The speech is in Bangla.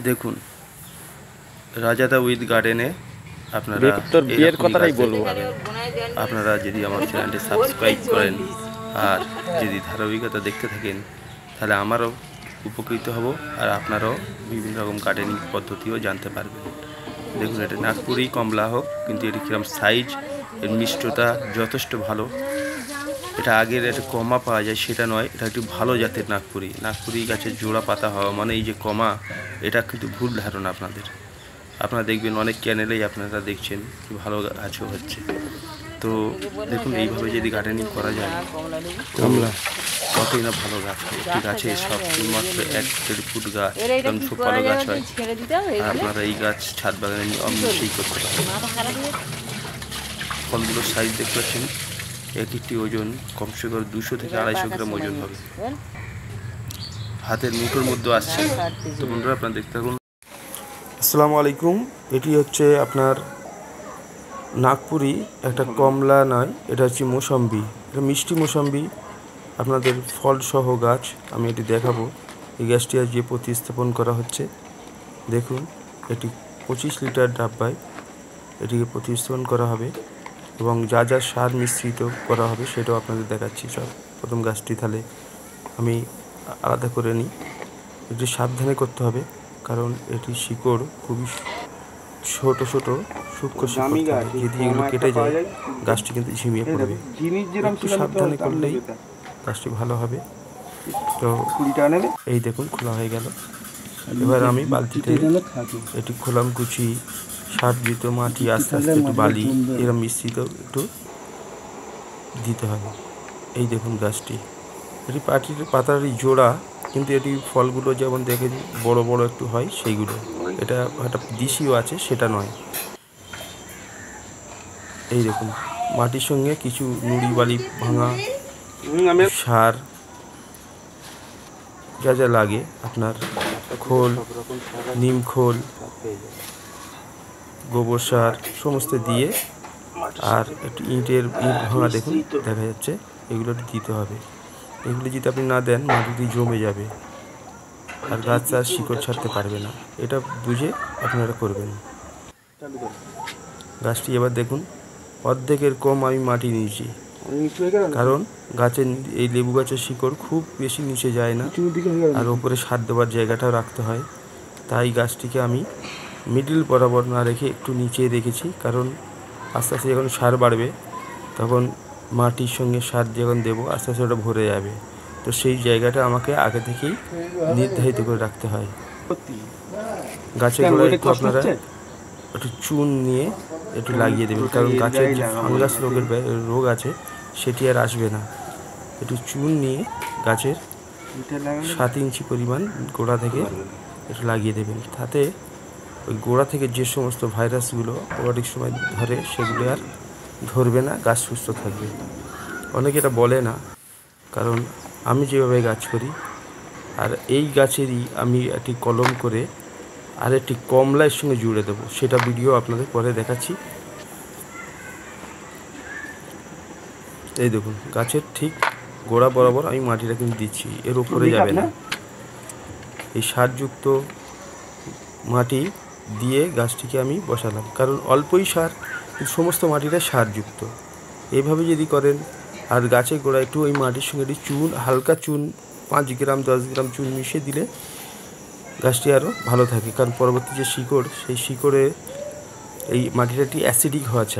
দেখুন রাজাদা উইথ গার্ডেনে আপনারা বিয়ের কথাটাই বলবো। আপনারা যদি আমার চ্যানেলটি সাবস্ক্রাইব করেন আর যদি ধারাবাহিকতা দেখতে থাকেন তাহলে আমারও উপকৃত হব আর আপনারাও বিভিন্ন রকম গার্ডেনিং পদ্ধতিও জানতে পারবেন। দেখুন এটা নাগপুরি কমলা হোক, কিন্তু এটি কিরম সাইজ, এর মিষ্টতা যথেষ্ট ভালো। এটা আগের একটা কমা পাওয়া যায় সেটা নয়, এটা একটু ভালো জাতের নাগপুরি। নাগপুরি গাছের জোড়া পাতা হওয়া মানে এই যে কমা, এটা কিন্তু ভুল ধারণা আপনাদের। আপনারা দেখবেন অনেক চ্যানেলেই আপনারা দেখছেন কি ভালো গাছও হচ্ছে। তো দেখুন এইভাবে যদি গার্ডেনিং করা যায় কমলা কতই না ভালো গাছ হয়। একটি গাছে সব মাত্র 1-1.5 ফুট গাছ এবং খুব ভালো গাছ হয়। আর আপনারা এই গাছ ছাদ বাগানে নিশ্চয়ই করতে পারেন। ফলগুলোর সাইজ দেখতে পাচ্ছেন, এক একটি ওজন কমসে কম 200 থেকে 250 গ্রাম ওজন হবে, হাতের মুঠোর মধ্যে আসছে। তো বন্ধুরা আপনারা দেখতে থাকুন। আসসালামু আলাইকুম। এটি হচ্ছে আপনার নাগপুরি, একটা কমলা নয়, এটা হচ্ছে মৌসম্বি। এটা মিষ্টি মৌসম্বি, আপনাদের ফলসহ গাছ। আমি এটি দেখাবো। এই গাছটি আজ যে প্রতিস্থাপন করা হচ্ছে, দেখুন এটি 25 লিটার ডাব্বায় এটিকে প্রতিস্থাপন করা হবে এবং যা যা সার মিশ্রিত করা হবে সেটাও আপনাদের দেখাচ্ছি। সব প্রথম গাছটি তাহলে আমি আলাদা করে নিই। এটি সাবধানে করতে হবে, কারণ এটি শিকড় খুবই ছোট ছোট সূক্ষ্ম শিকড় থাকে। যদি এগুলো কেটে যায় গাছটি কিন্তু ঝিমিয়ে পড়বে। একটু সাবধানে করলেই গাছটি ভালো হবে। তো এই দেখুন খোলা হয়ে গেল। এবার আমি বালতিতে এটি খোলাম, কুচি সার দিত মাটি, আস্তে আস্তে একটু বালি এরম মিশ্রিত একটু দিতে হবে। এই দেখুন গাছটি, এটি পাতার জোড়া, কিন্তু এটি ফলগুলো যেমন দেখে বড় বড় একটু হয় সেইগুলো। এটা একটা দিশিও আছে, সেটা নয়। এই দেখুন মাটির সঙ্গে কিছু নুড়ি বালি ভাঙা সার যা যা লাগে, আপনার খোল, নিম খোল, গোবর সার সমস্ত দিয়ে, আর একটু ইট ভাঙা দেখুন দেখা যাচ্ছে, এগুলো দিতে হবে। এগুলি যদি আপনি না দেন মাটিতে জমে যাবে আর গাছ আর শিকড় ছাড়তে পারবে না। এটা বুঝে আপনারা করবেন। গাছটি এবার দেখুন অর্ধেকের কম আমি মাটি নিয়েছি, কারণ গাছের এই লেবু গাছের শিকড় খুব বেশি নিচে যায় না, আর ওপরে সার দেওয়ার জায়গাটাও রাখতে হয়। তাই গাছটিকে আমি মিডিল বরাবর না রেখে একটু নিচে রেখেছি, কারণ আস্তে আস্তে যখন সার বাড়বে তখন মাটির সঙ্গে সার যখন দেবো আস্তে আস্তে ওটা ভরে যাবে। তো সেই জায়গাটা আমাকে আগে থেকেই নির্ধারিত করে রাখতে হয়। গাছের গোড়ায় একটু আপনারা একটু চুন নিয়ে একটু লাগিয়ে দেবেন, কারণ গাছের যে ফাঙ্গাস রোগ আছে সেটি আর আসবে না। একটু চুন নিয়ে গাছের 7 ইঞ্চি পরিমাণ গোড়া থেকে একটু লাগিয়ে দেবেন, তাতে ওই গোড়া থেকে যে সমস্ত ভাইরাসগুলো অনেক সময় ধরে সেগুলো আর ধরবে না, গাছ সুস্থ থাকবে। অনেকে এটা বলে না, কারণ আমি যেভাবে গাছ করি, আর এই গাছেরই আমি একটি কলম করে আর একটি কমলার সঙ্গে জুড়ে দেবো, সেটা ভিডিও আপনাদের পরে দেখাচ্ছি। এই দেখুন গাছের ঠিক গোড়া বরাবর আমি মাটিটা কিন্তু দিচ্ছি, এর উপরে যাবে না। এই সারযুক্ত মাটি দিয়ে গাছটিকে আমি বসালাম, কারণ অল্পই সার, সমস্ত মাটিটা সারযুক্ত। এইভাবে যদি করেন, আর গাছের গোড়া একটু ওই মাটির সঙ্গে একটু চুন, হালকা চুন 5 গ্রাম 10 গ্রাম চুন মিশিয়ে দিলে গাছটি আরও ভালো থাকে, কারণ পরবর্তী যে শিকড়, সেই শিকড়ে এই মাটিটা একটি অ্যাসিডিক হওয়া চাই।